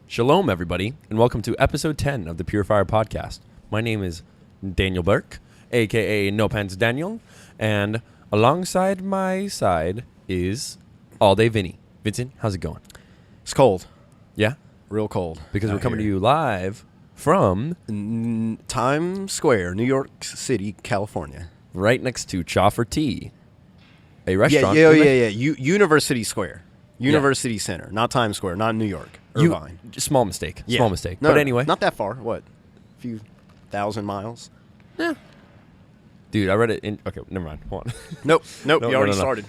Shalom, everybody, and welcome to episode 10 of the Purifier Podcast. My name is Daniel Burke, a.k.a. No Pants Daniel, and alongside my side is All Day Vinny. Vincent, how's it going? It's cold. Yeah? Real cold. Because we're coming to you live from Times Square, New York City, California. right next to Choffer Tea, a restaurant. Yeah. University Square. University Center, not Times Square, not New York. Irvine. Small mistake. Yeah. Small mistake. No, but anyway. Not that far. What? A few thousand miles? Yeah. Dude, I read it in... Okay, never mind. Hold on. Nope. No, You already started.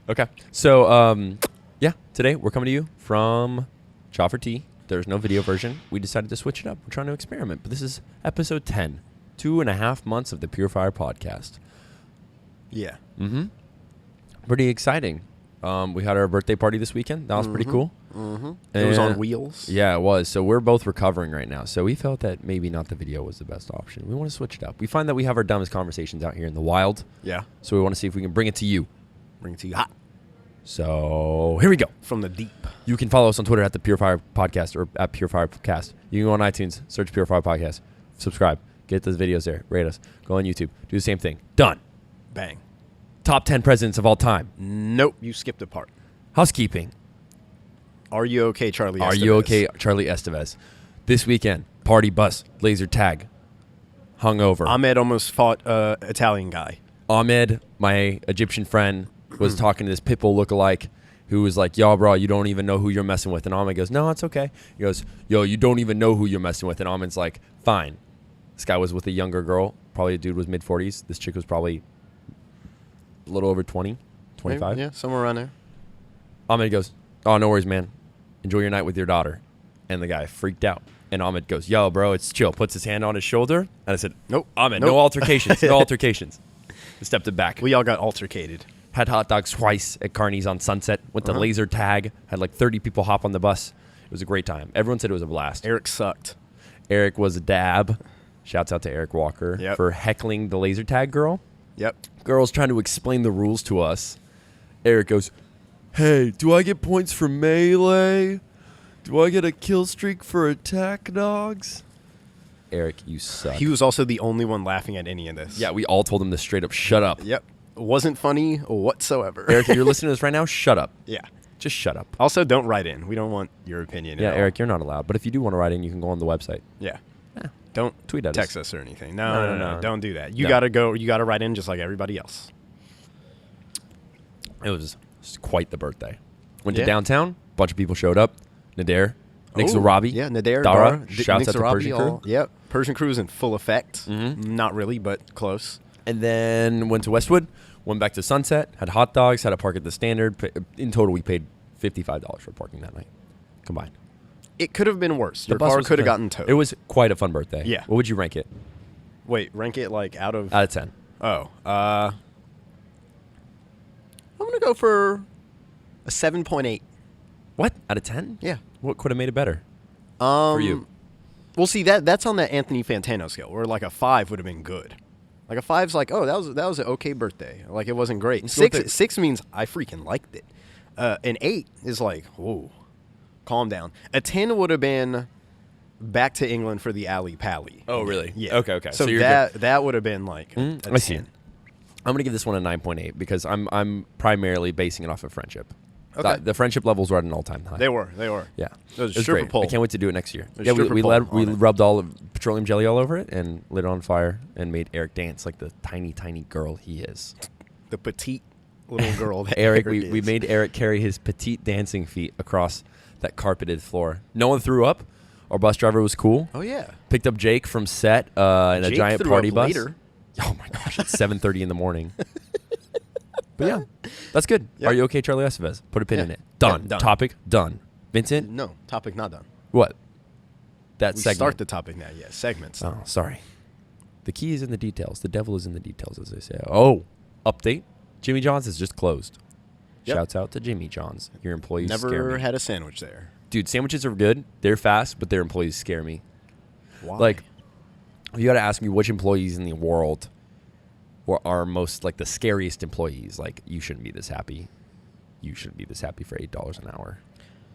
Okay. So, yeah, today we're coming to you from Choffer Tea. There's no video version. We decided to switch it up. We're trying to experiment. But this is episode 10, 2.5 months of the Purifier Podcast. Yeah. Mm-hmm. Pretty exciting. We had our birthday party this weekend. That was pretty cool. Mm-hmm. It was on wheels. Yeah, it was. So we're both recovering right now. So we felt that maybe not the video was the best option. We want to switch it up. We find that we have our dumbest conversations out here in the wild. Yeah. So we want to see if we can bring it to you. Bring it to you hot. So here we go. From the deep. You can follow us on Twitter at the Purifier Podcast or at Purifier Podcast. You can go on iTunes, search Purifier Podcast, subscribe, get those videos there, rate us, go on YouTube, do the same thing. Done. Bang. Top 10 presidents of all time. Nope. You skipped a part. Housekeeping. Are you okay, Charlie Estevez? Are you okay, Charlie Estevez? This weekend, party bus, laser tag, hungover. Ahmed almost fought Italian guy. Ahmed, my Egyptian friend, was talking to this Pitbull lookalike who was like, yo, bro, you don't even know who you're messing with. And Ahmed goes, no, it's okay. He goes, yo, you don't even know who you're messing with. And Ahmed's like, fine. This guy was with a younger girl. Probably a dude was mid-40s. This chick was probably a little over 20, 25. Maybe, yeah, somewhere around there. Ahmed goes, oh, no worries, man. Enjoy your night with your daughter. And the guy freaked out. And Ahmed goes, yo, bro, it's chill. Puts his hand on his shoulder. And I said, Nope. Ahmed, Nope. no altercations. No altercations. I stepped it back. We all got altercated. Had hot dogs twice at Carney's on Sunset. Went to laser tag. Had like 30 people hop on the bus. It was a great time. Everyone said it was a blast. Eric sucked. Eric was a dab. Shouts out to Eric Walker for heckling the laser tag girl. Yep. Girl's trying to explain the rules to us. Eric goes, hey, do I get points for melee? Do I get a kill streak for attack dogs? Eric, you suck. He was also the only one laughing at any of this. Yeah, we all told him to straight up shut up. Yep. Wasn't funny whatsoever. Eric, if you're listening to this right now, shut up. Yeah. Just shut up. Also, don't write in. We don't want your opinion. Yeah, at all. Eric, you're not allowed. But if you do want to write in, you can go on the website. Yeah. Yeah. Don't Tweet at text us. us or anything. No. Don't do that. You No. gotta go. You gotta write in just like everybody else. It was quite the birthday. Went Yeah. to downtown. Bunch of people showed up. Nader, Nick Oh, Zarabi. Yeah, Nader, Dara. Nick Shouts out to Zarabi, Persian Crew. Yep. Persian Crew's in full effect. Mm-hmm. Not really, but close. And then went to Westwood. Went back to Sunset. Had hot dogs. Had a park at the Standard. In total, we paid $55 for parking that night. Combined. It could have been worse. The Your bus car was could have fun. gotten towed. It was quite a fun birthday. Yeah. What would you rank it? Wait, rank it like out of. Out of 10. I'm gonna go for a 7.8. What? Out of 10? Yeah. What could have made it better for you? Well, see that's on the Anthony Fantano scale, where like a 5 would have been good. Like a 5's like, oh, that was an okay birthday. Like it wasn't great. Let's go with it. 6 means I freaking liked it. An 8 is like, whoa, calm down. A 10 would have been back to England for the Ali Pally. Oh, really? Yeah. Okay. So you're that would have been like a I see. 10. I'm gonna give this one a 9.8 because I'm primarily basing it off of friendship. Okay. The friendship levels were at an all-time high. They were. Yeah, It was it was stripper great. pole. I can't wait to do it next year. There's Yeah, we stripper pole on it. rubbed all of petroleum jelly all over it and lit it on fire and made Eric dance like the tiny girl he is. The petite little girl that Eric, Eric we is. made Eric carry his petite dancing feet across that carpeted floor. No one threw up. Our bus driver was cool. Oh yeah. Picked up Jake from set in a Jake giant threw party up bus. later. Oh my gosh, it's 7:30 in the morning. But yeah, that's good. Yep. Are you okay, Charlie Estevez? Put a pin Yeah. in it. Done. Yeah, done. Topic done. Vincent, No, topic not done. what? That We segment. start the topic now. Yeah, segments. Oh, sorry. The key is in the details. The devil is in the details, as they say. Oh, update. Jimmy John's is just closed. Yep. Shouts out to Jimmy John's. Your employees scare Never me. had a sandwich there. Dude, sandwiches are good. They're fast, but their employees scare me. Why? Like, you got to ask me which employees in the world are most, like, the scariest employees. Like, you shouldn't be this happy. You shouldn't be this happy for $8 an hour.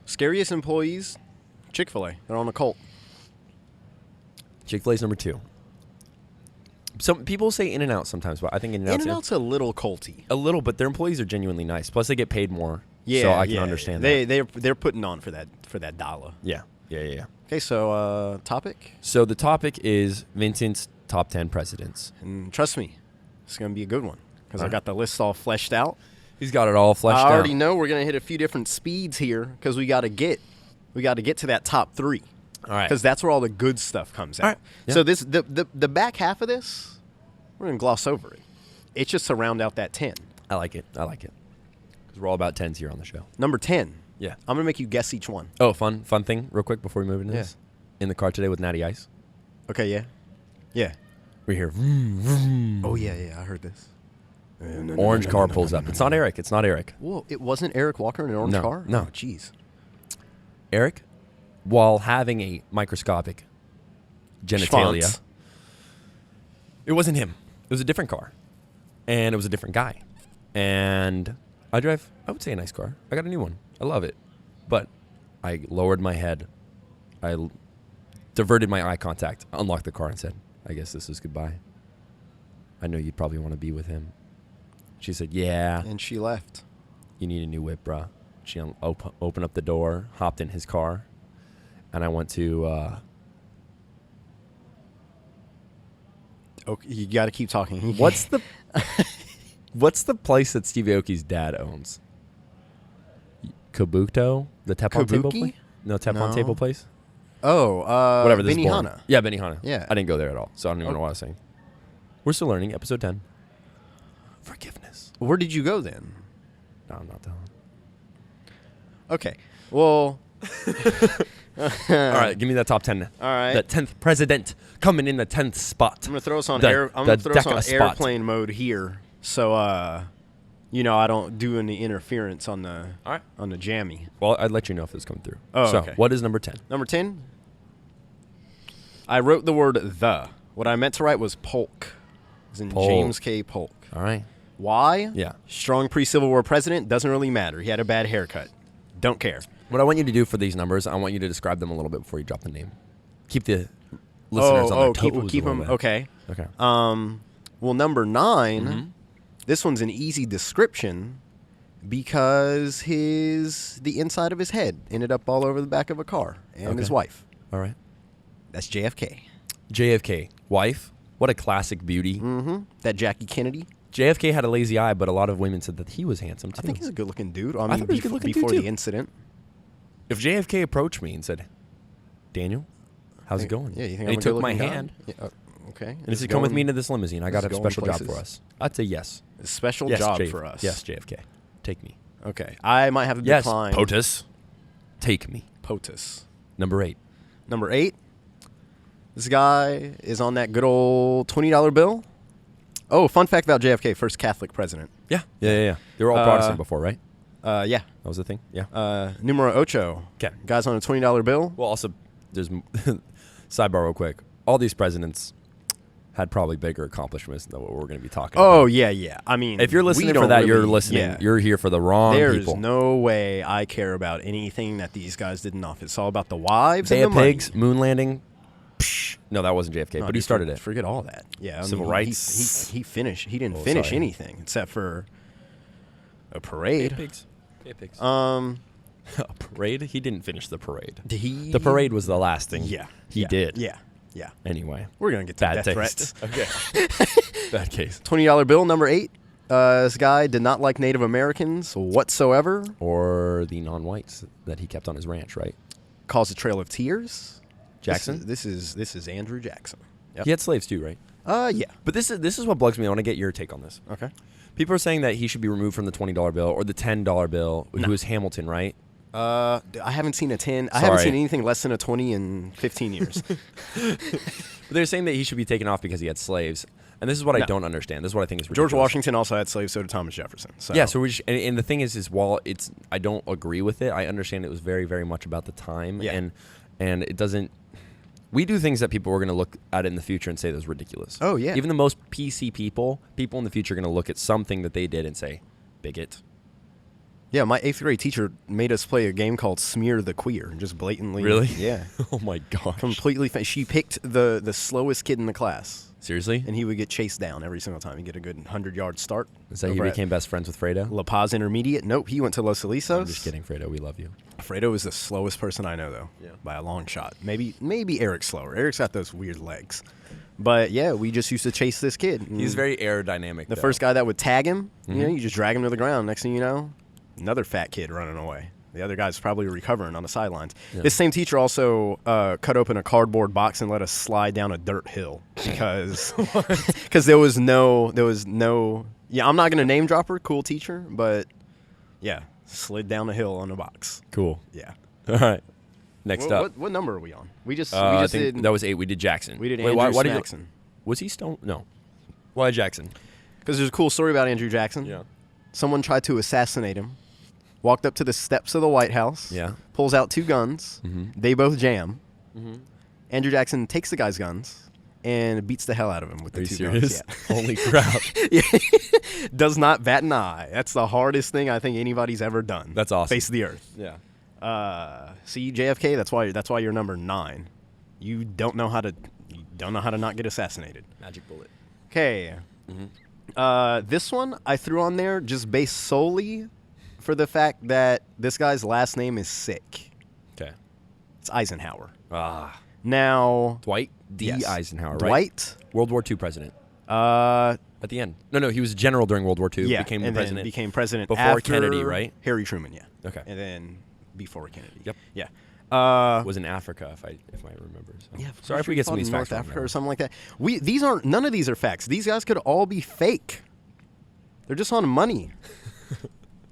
Scariest employees, Chick-fil-A. They're on a cult. Chick-fil-A's number 2. Some people say In-N-Out sometimes, but I think In-N-Out's In-N-Out's a little culty. a little, but their employees are genuinely nice. Plus, they get paid more. So I can understand that. They're putting on for that dollar. Yeah. Okay, so topic. So the topic is Vincent's top 10 presidents. And trust me, it's going to be a good one because I Alright. got the list all fleshed out. He's got it all fleshed out. I already know we're going to hit a few different speeds here because we got to get to that top 3. All right. Because that's where all the good stuff comes out. All right. Yeah. So the back half of this, we're going to gloss over it. It's just to round out that 10. I like it. Because we're all about 10s here on the show. Number 10. Yeah. I'm going to make you guess each one. Oh, fun thing real quick before we move into Yeah. this. In the car today with Natty Ice. Okay, yeah. Yeah. We hear vroom, vroom. Oh, yeah, I heard this. Orange car pulls up. It's not Eric. Whoa, it wasn't Eric Walker in an orange car? No. Oh, jeez. Eric, while having a microscopic genitalia, Schwanz. it wasn't him. It was a different car. And it was a different guy. And I drive, I would say, a nice car. I got a new one. I love it. But I lowered my head. I diverted my eye contact, unlocked the car, and said, I guess this is goodbye. I know you'd probably want to be with him. She said, yeah. And she left. You need a new whip, bruh. She opened up the door, hopped in his car, and I went to... Okay, you got to keep talking. What's the place that Steve Aoki's dad owns? Kabuto? The Teflon table Kabuki? place? No, Teflon No. table place? Whatever this Benihana. Yeah, Benihana. Yeah. I didn't go there at all, so I don't even know what I was saying. We're still learning. Episode 10. Forgiveness. Where did you go then? No, I'm not telling. Okay. Well. All right, give me that top 10. All right. The 10th president coming in the 10th spot. I'm gonna throw us on The Deca spot. airplane mode here, so I don't do any interference on the All right. on the jammy. Well, I'd let you know if it's coming through. Oh, so, okay. what is number 10? Number 10. I wrote the word the. What I meant to write was Polk, as in Polk. James K. Polk. All right. Why? Yeah. Strong pre-Civil War president, doesn't really matter. He had a bad haircut. Don't care. What I want you to do for these numbers, I want you to describe them a little bit before you drop the name. Keep the listeners on their toes. keep a little them. bit. Okay. Okay. Well, number 9. Mhm. This one's an easy description because the inside of his head ended up all over the back of a car and his Okay. wife. All right. That's JFK. JFK, wife. What a classic beauty. Mm-hmm. That Jackie Kennedy. JFK had a lazy eye, but a lot of women said that he was handsome too. I think he's a good-looking dude. I thought he was good-looking before too. the incident. If JFK approached me and said, "Daniel, how's it going?" Yeah, you think and I'm he a took my good-looking guy? hand Yeah, okay. and he said, "Come with me into this limousine. I got a going special job for places. us." I'd say yes. A special Yes, job JF for us. Yes, JFK. Take me. Okay. I might have to Yes, decline. POTUS. Take me. POTUS. Number 8. Number 8. This guy is on that good old $20 bill. Oh, fun fact about JFK, first Catholic president. Yeah. They were all Protestant before, right? Yeah. That was the thing. Yeah. Numero ocho. 'Kay. Guys on a $20 bill. Well, also, there's sidebar real quick. All these presidents had probably bigger accomplishments than what we're going to be talking about. Oh, yeah. I mean, If you're we listening for don't that, you're really- listening. yeah. You're here for the wrong There's people. no way I care about anything that these guys did in office. It's all about the wives Bay and of the money. Pigs, moon landing. Psh, no, that wasn't JFK, No, but he dude, started it. Forget all that. Yeah, I Civil mean, rights. He finished. He didn't Oh, finish sorry. anything except for a parade. Pigs. Bay of Pigs. Um, A parade? He didn't finish the parade. did he? The parade was the last thing. Yeah, He yeah, did. Yeah. Anyway. We're gonna get to Bad death taste. threats. Okay. Bad case. $20 bill number 8. This guy did not like Native Americans whatsoever. Or the non-whites that he kept on his ranch, right? Caused a trail of tears. Jackson? This is Andrew Jackson. Yep. He had slaves too, right? Yeah. But this is what bugs me. I want to get your take on this. Okay. People are saying that he should be removed from the $20 bill or the $10 bill, who is Hamilton, right? I haven't seen a 10. I haven't Sorry. seen anything less than a 20 in 15 years. But they're saying that he should be taken off because he had slaves. And this is what I No. don't understand. This is what I think is ridiculous. George Washington also had slaves, so did Thomas Jefferson. So. Yeah, so and the thing is while I don't agree with it, I understand it was very, very much about the time. Yeah. And it doesn't. We do things that people are going to look at in the future and say that was ridiculous. Oh, yeah. Even the most PC people in the future are going to look at something that they did and say, bigot. Yeah, my 8th grade teacher made us play a game called Smear the Queer. Just blatantly. Really? Yeah. Oh my gosh. Completely. She picked the slowest kid in the class. Seriously? And he would get chased down every single time. He'd get a good 100-yard start. Is that he became best friends with Fredo? La Paz Intermediate. Nope, he went to Los Alisos. I'm just kidding, Fredo. We love you. Fredo is the slowest person I know, though. Yeah. By a long shot. Maybe Eric's slower. Eric's got those weird legs. But, yeah, we just used to chase this kid. He's very aerodynamic, The first guy that would tag him, Mm-hmm. you just drag him to the ground. Next thing you know, another fat kid running away. The other guy's probably recovering on the sidelines. Yeah. This same teacher also cut open a cardboard box and let us slide down a dirt hill because there was no. Yeah, I'm not gonna name drop her. Cool teacher, but yeah, slid down a hill on a box. Cool. Yeah. All right. Next up. What number are we on? We just I think did. that was 8. We did Jackson. We did Wait, Andrew why did Jackson. Was he Stone? No. Why Jackson? Because there's a cool story about Andrew Jackson. Yeah. Someone tried to assassinate him. Walked up to the steps of the White House. Yeah. Pulls out 2 guns. Mm-hmm. They both jam. Mm-hmm. Andrew Jackson takes the guy's guns and beats the hell out of him with Are the you 2 serious? guns. Holy crap. Yeah. Does not bat an eye. That's the hardest thing I think anybody's ever done. That's awesome. Face of the earth. Yeah. See, JFK. That's why you're number 9. You don't know how to not get assassinated. Magic bullet. Okay. Mm-hmm. This one I threw on there just based solely for the fact that this guy's last name is Sick. Okay. It's Eisenhower. Ah. Now, Dwight D. yes. Eisenhower, right? Dwight. World War II president. Uh, At the end. No, he was a general during World War II. yeah, Became and the then president. became president before after Kennedy, right? Harry Truman, yeah. Okay. And then before Kennedy. Yep. Yeah. Was in Africa, if I remember. So. Yeah, Sorry if we get some of these North facts Africa wrong. or something like that. None of these are facts. These guys could all be fake. They're just on money.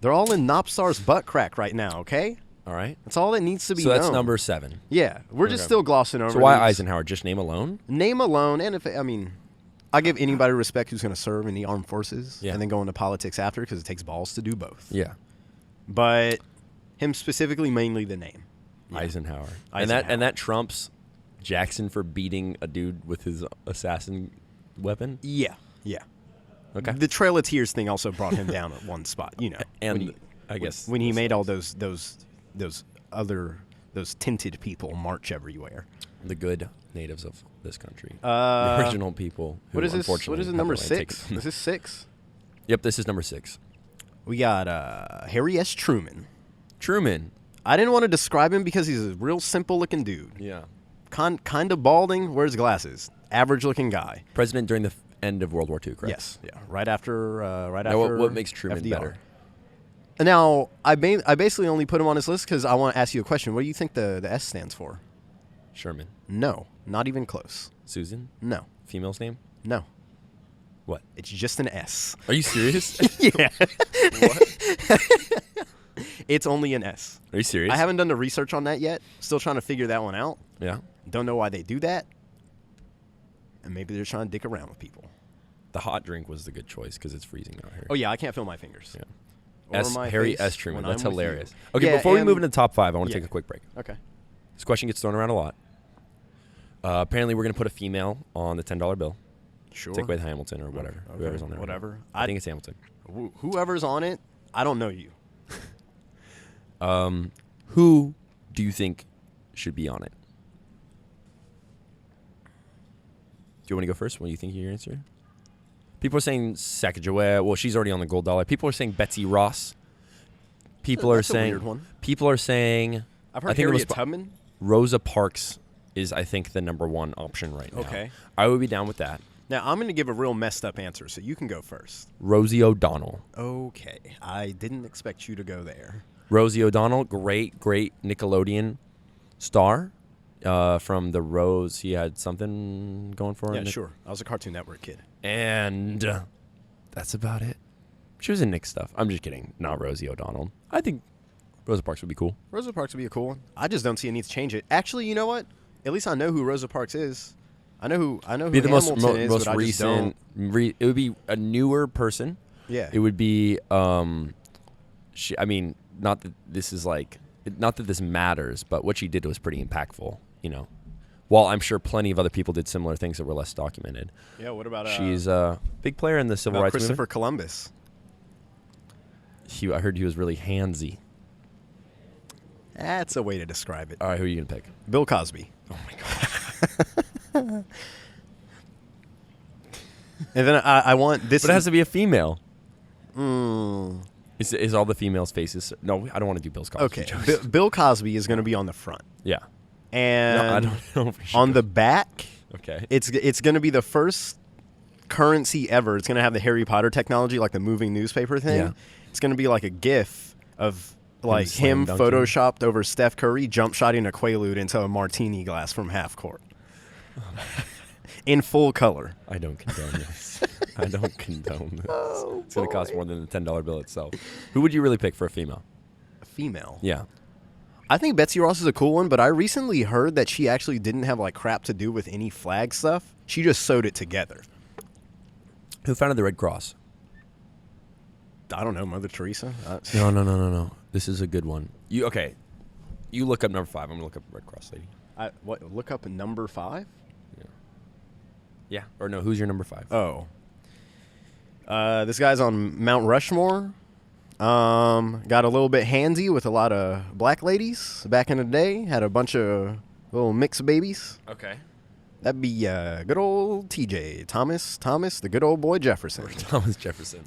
They're all in Nopstar's butt crack right now. Okay, All right. that's all that needs to be So that's known. number 7. Yeah, we're just Okay. still glossing over. So why these. Eisenhower? Just name alone? Name alone, and I give anybody respect who's going to serve in the armed forces Yeah. and then go into politics after because it takes balls to do both. Yeah. But him specifically, mainly the name. Yeah. Eisenhower. Eisenhower. And that trumps Jackson for beating a dude with his assassin weapon. Yeah. Okay. The Trail of Tears thing also brought him down at one spot, And I guess when he made all those tinted people march everywhere. the good natives of this country, Uh, the original people. Who What is this? unfortunately What is it? have Number the land 6? taken. Is this 6? Yep, this is number 6. We got Harry S. Truman. Truman. I didn't want to describe him because he's a real simple looking dude. Yeah. Kind of balding, wears glasses. Average looking guy. President during the end of World War II, correct? Yes. Yeah. Right after. Now, what makes Truman FDR. better? Now, I basically only put him on this list because I want to ask you a question. What do you think the S stands for? Sherman. No, not even close. Susan. No, Female's name. no. What? It's just an S. Are you serious? Yeah. What? It's only an S. Are you serious? I haven't done the research on that yet. Still trying to figure that one out. Yeah. Don't know why they do that. And maybe they're trying to dick around with people. The hot drink was the good choice because it's freezing out here. Oh, yeah, I can't feel my fingers. Yeah. Or my Harry face S. Truman. when That's I'm with you. hilarious. Okay, Yeah, before we and- move into the top 5, I want to yeah. take a quick break. Okay. This question gets thrown around a lot. Apparently, we're going to put a female on the $10 bill. Sure. Take away the Hamilton or whatever. Okay, Whoever's on there. whatever. I think it's Hamilton. Whoever's on it, I don't know you. Who do you think should be on it? Do you want to go first? What do you think your answer? People are saying Sacagawea. Well, she's already on the gold dollar. People are saying Betsy Ross. People are That's a saying. weird one. People are saying. I've I heard think the Harriet most Tubman. Rosa Parks is, I think, the number 1 option right now. Okay. I would be down with that. Now, I'm going to give a real messed up answer, so you can go first. Rosie O'Donnell. Okay. I didn't expect you to go there. Rosie O'Donnell, great Nickelodeon star. From the Rose, he had something going for him. Yeah, sure. I was a Cartoon Network kid. And that's about it. She was in Nick stuff. I'm just kidding. Not Rosie O'Donnell. I think Rosa Parks would be cool. Rosa Parks would be a cool one. I just don't see a need to change it. Actually, you know what? At least I know who Rosa Parks is. I know who Be the most Hamilton is, most but I just recent. don't. It would be a newer person. Yeah. It would be. I mean, not that this is like, not that this matters, but what she did was pretty impactful. While I'm sure plenty of other people did similar things that were less documented. Yeah. What about She's a big player in the civil rights Christopher movement. Columbus? I heard he was really handsy. That's a way to describe it. All right, who are you gonna pick? Bill Cosby. Oh my god. And then I want this. But it has to be a female. Mm, Is all the females' faces? No, I don't want to do Bill Cosby. okay. jokes. Bill Cosby is going to be on the front, Yeah. and No, I don't know. For sure. on the back, Okay. it's going to be the first currency ever. It's going to have the Harry Potter technology, like the moving newspaper thing. Yeah. It's going to be like a GIF of like slam him dunking. photoshopped over Steph Curry jump shotting a Quaalude into a martini glass from half court. In full color. I don't condone this. I don't condone this. It's going to cost more than the $10 bill itself. Who would you really pick for a female? Female. Yeah. I think Betsy Ross is a cool one, but I recently heard that she actually didn't have like crap to do with any flag stuff. She just sewed it together. Who founded the Red Cross? I don't know, Mother Teresa. No. This is a good one. You look up number 5. I'm gonna look up Red Cross lady. Look up number 5. Yeah. Or no, who's your number 5? Oh. This guy's on Mount Rushmore. Got a little bit handsy with a lot of black ladies back in the day. Had a bunch of little mixed babies. Okay. That'd be good old TJ Thomas, the good old boy Jefferson. Thomas Jefferson.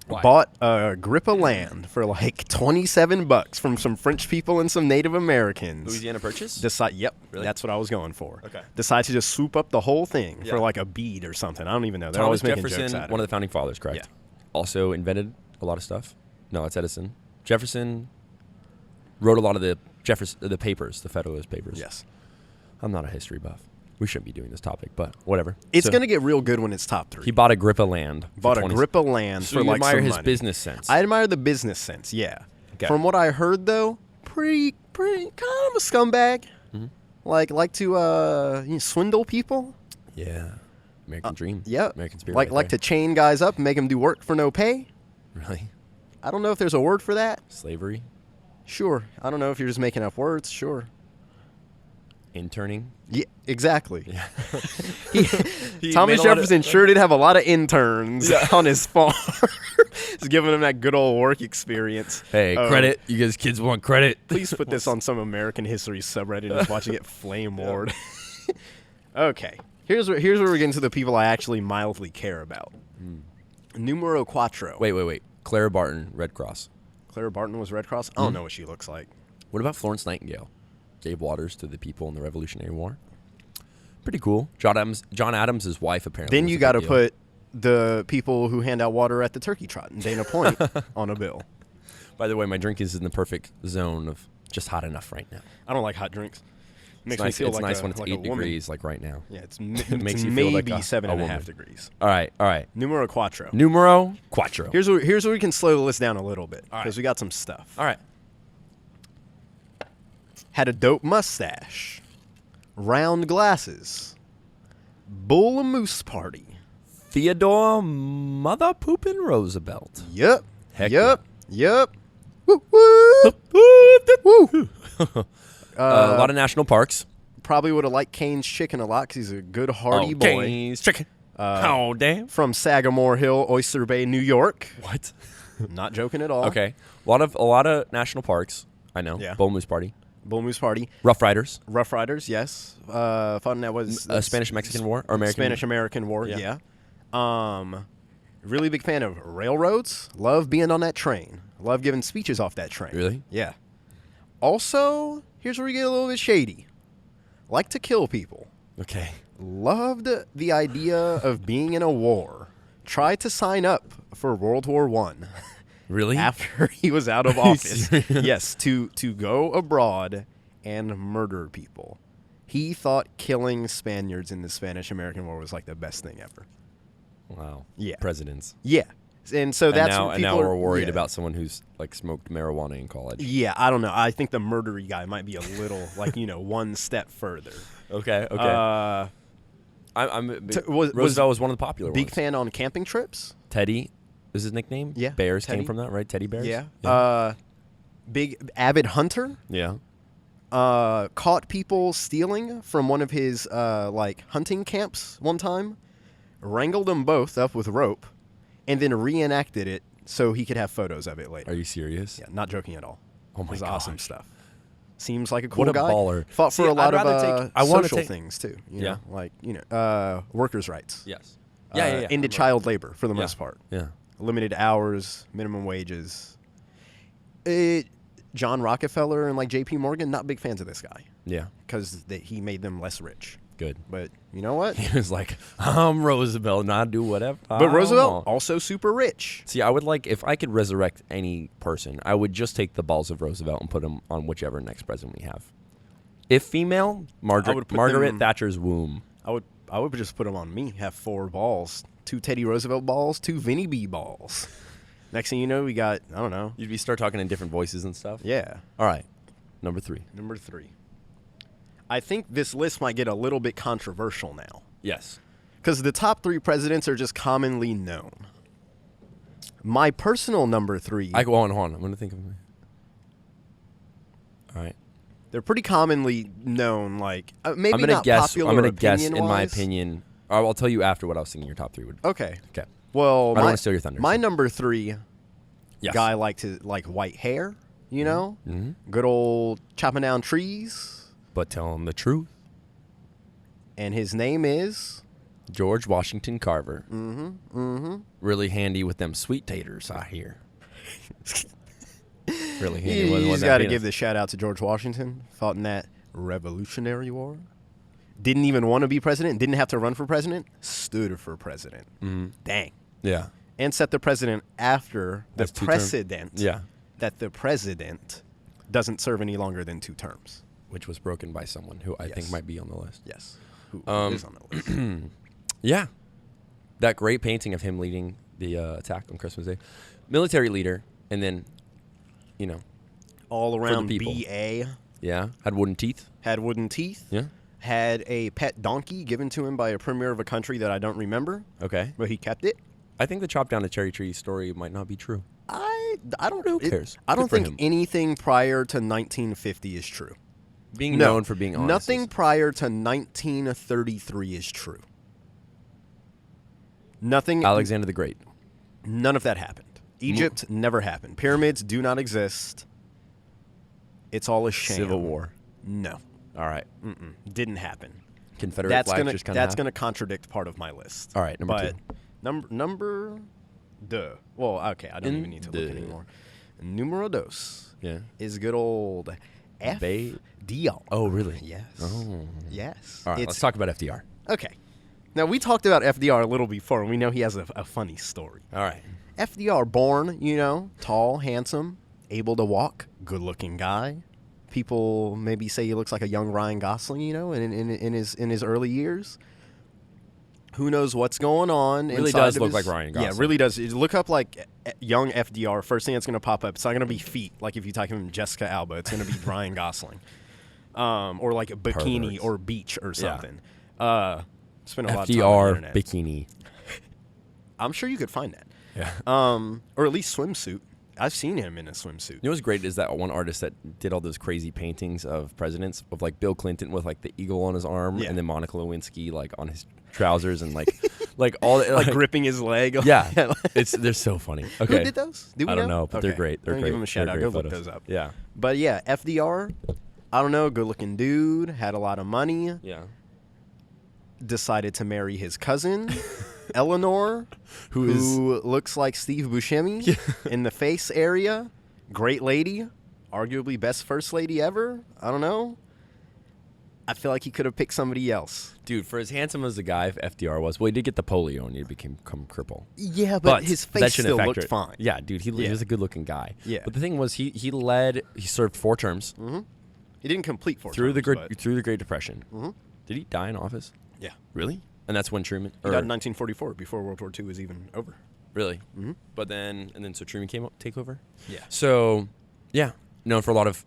Why? Bought a grip of land for like $27 from some French people and some Native Americans. Louisiana Purchase? Yep, Really? that's what I was going for. Okay. Decide to just swoop up the whole thing Yeah. for like a bead or something. I don't even know. They're Thomas always making Jefferson, jokes out of one it. of the founding fathers, correct? Yeah. Also invented a lot of stuff. No, it's Edison. Jefferson wrote a lot of the papers, the Federalist Papers. Yes. I'm not a history buff. We shouldn't be doing this topic, but whatever. It's So, going to get real good when it's top 3. He bought a grip of land. for Bought a 20 grip of land So for you like admire some his money. business sense. I admire the business sense, yeah. Okay. From what I heard, though, pretty kind of a scumbag. Mhm. Like to swindle people. Yeah. American dream. Yep. American spirit. Like to chain guys up and make them do work for no pay. Really? I don't know if there's a word for that. Slavery? Sure. I don't know if you're just making up words. Sure. Interning? Yeah, exactly. Yeah. Thomas made a lot of- Jefferson sure did have a lot of interns on his farm. Just giving him that good old work experience. Hey, credit. You guys kids want credit. Please put this on some American history subreddit and just watch it get flame warred. Okay. Here's where we're getting to the people I actually mildly care about. Numero cuatro. Wait. Clara Barton, Red Cross. Clara Barton was Red Cross? I don't know what she looks like. What about Florence Nightingale? Gave waters to the people in the Revolutionary War. Pretty cool. John Adams' wife apparently. Then was you a got to big deal. put the people who hand out water at the turkey trot in Dana Point on a bill. By the way, my drink is in the perfect zone of just hot enough right now. I don't like hot drinks. It's nice, like nice a, when it's like a 8 woman. degrees, like right now. Yeah, it's makes it's you feel like maybe a 7.5 woman. degrees. All right. Numero cuatro. Numero cuatro. Here's where we can slow the list down a little bit because we got some stuff. All right. Had a dope mustache, round glasses, bull moose party. Theodore Mother Poopin' Roosevelt. Yep. Heck Yep. Woo, woo. Woo. A lot of national parks. Probably would have liked Kane's Chicken a lot because he's a good hearty boy. Cane's Chicken. Oh, damn. From Sagamore Hill, Oyster Bay, New York. What? Not joking at all. Okay. A lot of national parks. I know. Yeah. Bull Moose Party. Bull Moose Party. Rough Riders. Rough Riders, yes. Fun that was Spanish-Mexican War or American? Spanish-American War, Yeah. yeah. Really big fan of railroads. Love being on that train. Love giving speeches off that train. Really? Yeah. Also, here's where we get a little bit shady. Like to kill people. Okay. Loved the idea of being in a war. Tried to sign up for World War I. Really? After he was out of office. Yes, to go abroad and murder people. He thought killing Spaniards in the Spanish-American War was like the best thing ever. Wow. Yeah. Presidents. Yeah. And so that's what and now people we're worried yeah. about someone who's like smoked marijuana in college. Yeah, I don't know. I think the murdery guy might be a little like, one step further. Okay. Roosevelt was one of the popular Big ones. fan on camping trips. Teddy is his nickname? Yeah, Bears Teddy. came from that, right? Teddy Bears? Yeah. Big avid hunter. Yeah. Caught people stealing from one of his hunting camps one time, wrangled them both up with rope, and then reenacted it so he could have photos of it later. Are you serious? Yeah, not joking at all. Oh my It's awesome gosh. stuff. Seems like a cool What a guy. baller. Fought See, for a lot I'd of rather take- I wanna social take- things too. Yeah. Like workers' rights. Yes. Yeah. Ended child labor for the most part. Yeah. Limited hours, minimum wages. John Rockefeller and like J.P. Morgan, not big fans of this guy Yeah. because he made them less rich. Good. But you know what? He was like, I'm Roosevelt, and I do whatever. But Roosevelt also super rich. See, I would like, if I could resurrect any person, I would just take the balls of Roosevelt and put them on whichever next president we have. If female, Margaret them- Thatcher's womb. I would just put them on me. Have 4 balls, 2 Teddy Roosevelt balls, 2 Vinnie B balls. Next thing you know, we got I don't know. You'd be start talking in different voices and stuff. Yeah. All right. Number 3. Number 3. I think this list might get a little bit controversial now Yes. because the top 3 presidents are just commonly known. My personal number 3. Hold on. I'm going to think of it. All right. They're pretty commonly known. Like maybe I'm gonna not guess. popular. I'm going to guess, in my opinion-wise. opinion. I'll tell you after what I was thinking your top 3 would be. Okay. Okay. Well, I don't want to steal your thunder. My number 3 Yes. guy liked his like white hair. You know, Mm-hmm. good old chopping down trees. But tell him the truth. And his name is George Washington Carver. Mm-hmm. Really handy with them sweet taters, I hear. Really handy. You just got to give the shout out to George Washington. Fought in that Revolutionary War. Didn't even want to be president. Didn't have to run for president. Stood for president. Dang. Yeah. And set the precedent after the That's 2 terms. precedent Yeah. that the president doesn't serve any longer than 2 terms. Which was broken by someone who I think Yes. might be on the list. Yes. Who is on the list? Yeah. That great painting of him leading the attack on Christmas Day. Military leader, and then, you know, All around people. BA. yeah, had wooden teeth. Had wooden teeth. Yeah. Had a pet donkey given to him by a premier of a country that I don't remember, Okay. but he kept it. I think the chop down a cherry tree story might not be true. I don't know. Who cares? I don't Good for think him. anything prior to 1950 is true. Being No, known for being honest. Nothing is- prior to 1933 is true. Nothing. Alexander the Great. None of that happened. Egypt never happened. Pyramids do not exist. It's all a sham. Civil War. No. All right. Didn't happen. Confederate That's flag gonna just kind of that's gonna contradict part of my list. All right, number but 2. number duh. Well, okay, I don't even need to look duh. anymore. Numero dos Yeah. is good old FDR. Oh, really? Yes. Oh. Yes. All right, let's talk about FDR. Okay. Now we talked about FDR a little before, and we know he has a funny story. All right. FDR, born, tall, handsome, able to walk, good-looking guy. People maybe say he looks like a young Ryan Gosling, in his early years. Who knows what's going on? Really inside does of look his- like Ryan Yeah, Gosling. really does. You look up like young FDR. First thing that's going to pop up. It's not going to be feet. Like if you type in Jessica Alba, it's going to be Ryan Gosling, or like a bikini Perverts. or beach or Yeah. something. Spend a lot of time on the FDR internet. bikini. I'm sure you could find that. Yeah. Or at least swimsuit. I've seen him in a swimsuit. You know what's great is that one artist that did all those crazy paintings of presidents, of like Bill Clinton with like the eagle on his arm, Yeah. and then Monica Lewinsky like on his trousers, and like all Like gripping his leg. Yeah, they're so funny. Okay, Who did those? Do we I don't know? know, but they're Okay. great. They're I'm great. gonna give him a shout They're out. great Go look photos. those up. Yeah, But yeah, FDR, I don't know, good looking dude, had a lot of money, yeah. decided to marry his cousin, Eleanor, who looks like Steve Buscemi in the face area. Great lady, arguably best first lady ever. I don't know. I feel like he could have picked somebody else. Dude, for as handsome as the guy FDR was, well, he did get the polio and he became crippled. Yeah, but his that face shouldn't still affect looked it. fine. Yeah, dude, he Yeah. was a good-looking guy. Yeah. But the thing was, he served 4 terms He didn't complete 4 through the terms, Great but through the Great Depression. Did he die in office? yeah. Really? And that's when Truman. He died in 1944, before World War II was even over. Really? But then so Truman came up take over. Yeah. So, yeah, known for a lot of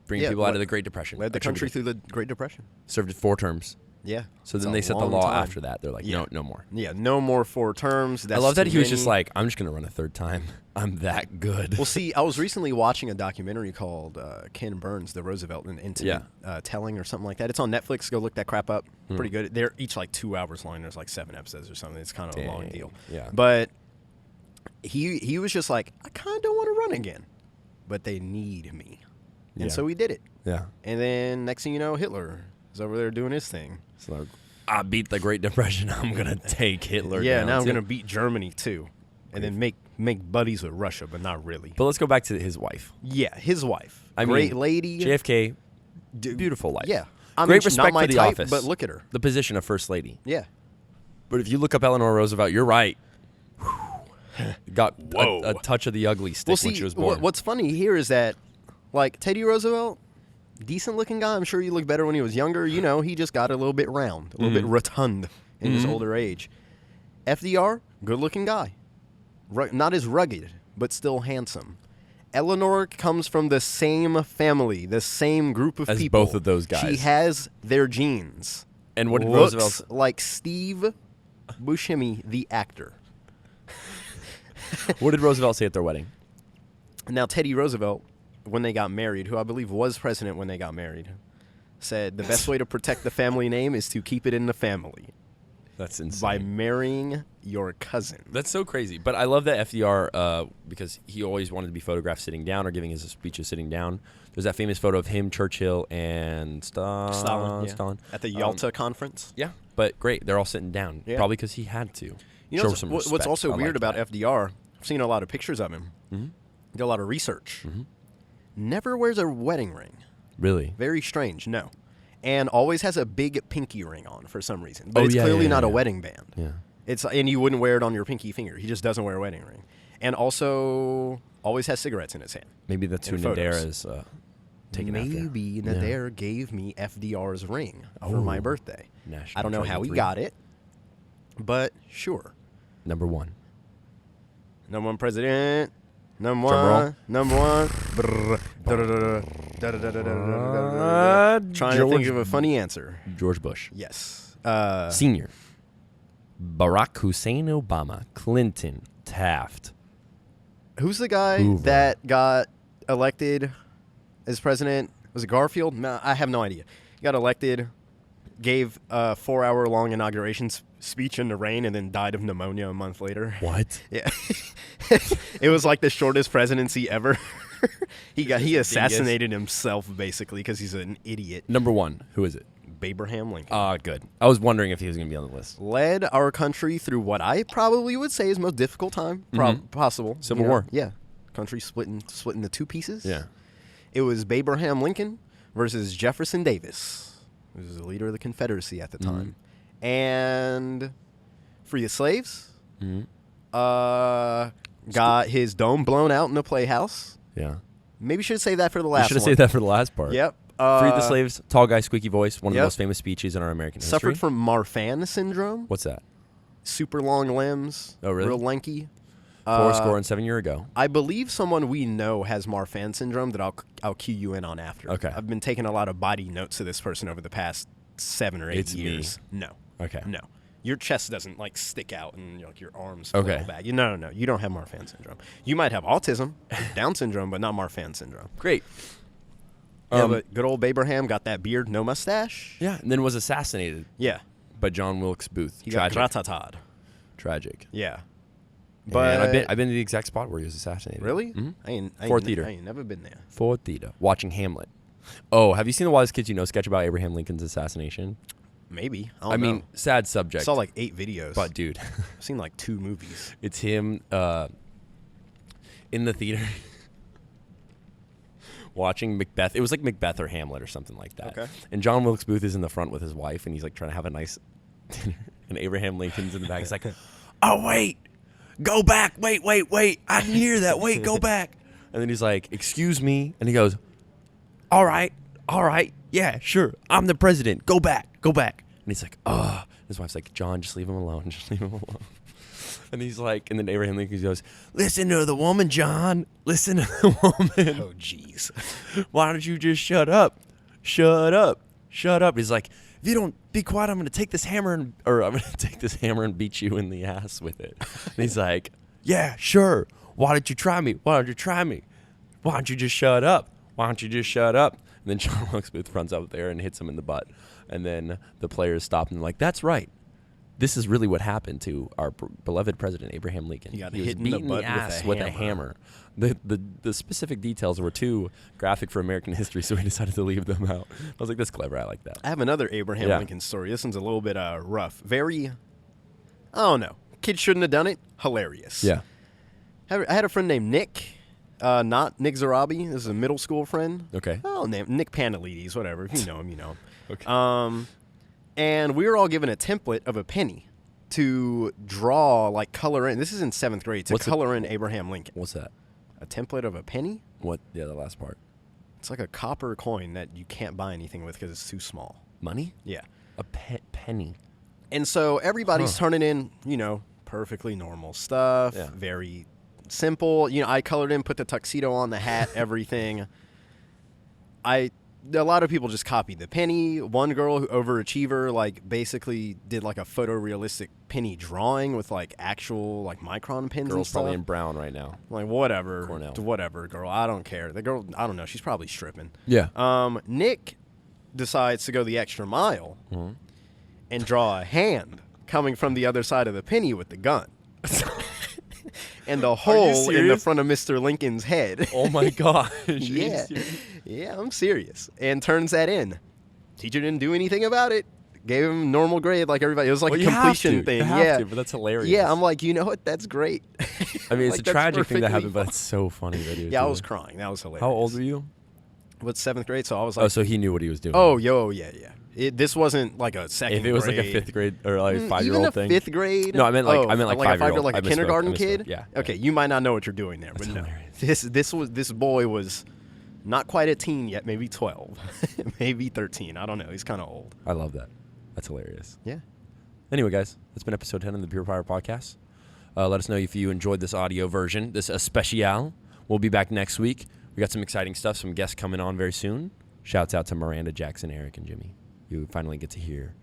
bringing Yeah, people out led- of the Great Depression. Led the country Attributed. through the Great Depression. Served 4 terms. Yeah. So then It's they a set the long law time. after that. They're like, Yeah. no more. Yeah, no more 4 terms. I That's love that too he was just many. like, I'm just gonna run a 3rd time. I'm that good. Well, see, I was recently watching a documentary called Ken Burns, The Roosevelt and Intimate Telling or something like that. It's on Netflix. Go look that crap up. Pretty good. They're each like 2 hours long. There's like 7 episodes or something. It's kind of a long Dang. deal. Yeah. But he was just like, I kind of don't want to run again, but they need me. And Yeah. so he did it. Yeah. And then next thing you know, Hitler is over there doing his thing. So I beat the Great Depression. I'm gonna take Hitler. Yeah, down now I'm too. going to beat Germany too. And then make buddies with Russia, but not really. But let's go back to his wife. Yeah, his wife. I Great mean, lady. JFK, beautiful life. Yeah. I Great mean, she's respect not my for the type, office. but look at her. The position of First Lady. Yeah. But if you look up Eleanor Roosevelt, you're right. Got Whoa. a touch of the ugly stick Well, when see, she was born. what's funny here is that, like, Teddy Roosevelt, decent looking guy. I'm sure he looked better when he was younger. You know, he just got a little bit round, a little bit rotund in his older age. FDR, good looking guy. Not as rugged, but still handsome. Eleanor comes from the same family, the same group of As people. both of those guys. She has their genes. And what did Looks Roosevelt? like Steve Buscemi, the actor. What did Roosevelt say at their wedding? Now, Teddy Roosevelt, when they got married, who I believe was president when they got married, said the best way to protect the family name is to keep it in the family That's insane. by marrying your cousin. That's so crazy. But I love that FDR because he always wanted to be photographed sitting down or giving his speeches sitting down. There's that famous photo of him, Churchill, and Stalin, yeah. Stalin. At the Yalta conference. Yeah, but great. They're all sitting down. Yeah. Probably because he had to. You know Show what's, some what's respect. also I weird like about that. FDR? I've seen a lot of pictures of him. Did a lot of research. Never wears a wedding ring. Really? Very strange, no. And always has a big pinky ring on for some reason. But it's yeah, clearly yeah, not a yeah. wedding band. Yeah. And you wouldn't wear it on your pinky finger. He just doesn't wear a wedding ring. And also always has cigarettes in his hand. Maybe that's who In photos. Nader is taken after. Maybe Nader gave me FDR's ring for my birthday. National I don't know Treasure how he 3. got it, but sure. Number one. Number one president. Number Drum roll. one. Number one. Brrr. Da-da-da-da-da-da-da-da-da-da-da-da. Trying to think George- of a funny answer. George Bush. Yes. Senior. Barack Hussein Obama. Clinton. Taft. Who's the guy Hoover. that got elected as president? Was it Garfield? No, I have no idea. He got elected, gave a 4-hour-long inauguration speech in the rain, and then died of pneumonia a month later. What? Yeah. It was like the shortest presidency ever. He assassinated himself, basically, because he's an idiot. Number one. Who is it? Abraham Lincoln. Good. I was wondering if he was going to be on the list. Led our country through what I probably would say is the most difficult time possible. Civil War. Yeah. Country split into two pieces. Yeah. It was Abraham Lincoln versus Jefferson Davis, who was the leader of the Confederacy at the time. And free the slaves. Got his dome blown out in the playhouse. Yeah. Maybe should say that for the You last should have one. saved that for the last part. Yep. Freed the slaves. Tall guy, squeaky voice. One of the Yep. most famous speeches in our American history. Suffered from Marfan syndrome. What's that? Super long limbs. Oh, really? Real lanky. 4 years ago. I believe someone we know has Marfan syndrome that I'll cue you in on after. Okay. I've been taking a lot of body notes of this person over the past 7 or 8 It's me. years. No. Okay. No. Your chest doesn't like stick out and like your arms Okay. flail back. No. You don't have Marfan syndrome. You might have autism, Down syndrome, but not Marfan syndrome. Great. Yeah, but good old Abraham got that beard, no mustache. Yeah, and then was assassinated Yeah. by John Wilkes Booth. He Tragic. got gratatad. Tragic. Yeah. But But I've been to the exact spot where he was assassinated. really? Mhm. I Ford Theater. I ain't never been there. Ford Theater. Watching Hamlet. Oh, have you seen the Wise Kids You Know sketch about Abraham Lincoln's assassination? Maybe. I mean, know. sad I subject. saw like 8 videos. but dude, I've seen like 2 movies. it's him in the theater watching Macbeth. It was like Macbeth or Hamlet or something like that. Okay. And John Wilkes Booth is in the front with his wife, and he's like trying to have a nice dinner. And Abraham Lincoln's in the back. He's like, "Oh wait, go back! Wait! I didn't hear that. Wait, go back!" And then he's like, "Excuse me," and he goes, all right, yeah, sure. I'm the president. Go back. And he's like, "Ugh." His wife's like, "John, just leave him alone. Just leave him alone." And he's like, and then Abraham Lincoln goes, "Listen to the woman, John. Listen to the woman. Oh, jeez. Why don't you just shut up? Shut up. He's like, "If you don't be quiet, I'm going to take this hammer and beat you in the ass with it." And he's like, "Yeah, sure. Why don't you try me? Why don't you just shut up? And then John Wilkes Booth runs up there and hits him in the butt. And then the players stop and they're like, "That's right. this is really what happened to our beloved president, Abraham Lincoln. He got was hit in the beaten butt ass with with a a hammer. The specific details were too graphic for American history, so we decided to leave them out. I was like, that's clever. I like that. I have another Abraham Lincoln story. This one's a little bit rough. Very, I don't know. Kid shouldn't have done it. Hilarious. Yeah. I had a friend named Nick. Not Nick Zarabi. This is a middle school friend. Okay. Oh, name Nick Panalides, whatever. If you know him, you know him. Okay. And we were all given a template of a penny to draw, like color in. This is in 7th grade, to color in Abraham Lincoln. What's that? A template of a penny? What? Yeah, the last part. It's like a copper coin that you can't buy anything with because it's too small. Money? Yeah. A penny. And so everybody's turning in, perfectly normal stuff. Yeah. Very simple. I colored in, put the tuxedo on, the hat, everything. A lot of people just copied the penny. One girl, overachiever, basically did a photorealistic penny drawing with actual micron pins. Girl's and stuff. probably in brown right now. Whatever, Cornell. whatever, girl. I don't care. The girl, I don't know. She's probably stripping. Yeah. Nick decides to go the extra mile and draw a hand coming from the other side of the penny with the gun. And the hole in the front of Mr. Lincoln's head. Oh my gosh. Yeah. Yeah, I'm serious. And turns that in. Teacher didn't do anything about it. Gave him normal grade like everybody. It was like a completion thing. You have to, but that's hilarious. Yeah, I'm like, you know what? That's great. I mean, it's a that's tragic thing that perfectly happened, but it's so funny that he was Yeah, I doing was it. crying. That was hilarious. How old were you? What's 7th grade? So I was like, Oh, so he knew what he was doing. oh, yeah. This wasn't like a second If it was grade. like a 5th grade or like a 5-year-old Even a thing. 5th grade? No, I meant like 5-year-old. Like I a misspoke, kindergarten I misspoke. kid? Yeah. Okay, you might not know what you're doing there, That's but no. hilarious. This boy was not quite a teen yet, maybe 12, maybe 13. I don't know. He's kind of old. I love that. That's hilarious. Yeah. Anyway, guys, that's been episode 10 of the Pure Fire Podcast. Let us know if you enjoyed this audio version, this especial. We'll be back next week. We got some exciting stuff, some guests coming on very soon. Shouts out to Miranda, Jackson, Eric, and Jimmy. You finally get to hear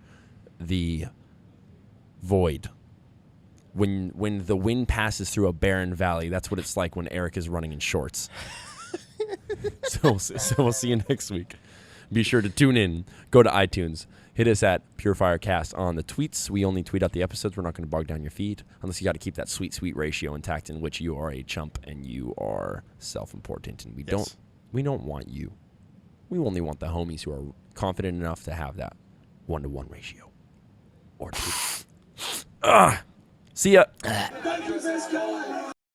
the void. When the wind passes through a barren valley, that's what it's like when Eric is running in shorts. So we'll see you next week. Be sure to tune in. Go to iTunes. Hit us at PureFireCast on the tweets. We only tweet out the episodes. We're not going to bog down your feed unless you got to keep that sweet ratio intact in which you are a chump and you are self-important. And we don't want you. We only want the homies who are confident enough to have that 1-to-1 ratio. Or 2. See ya.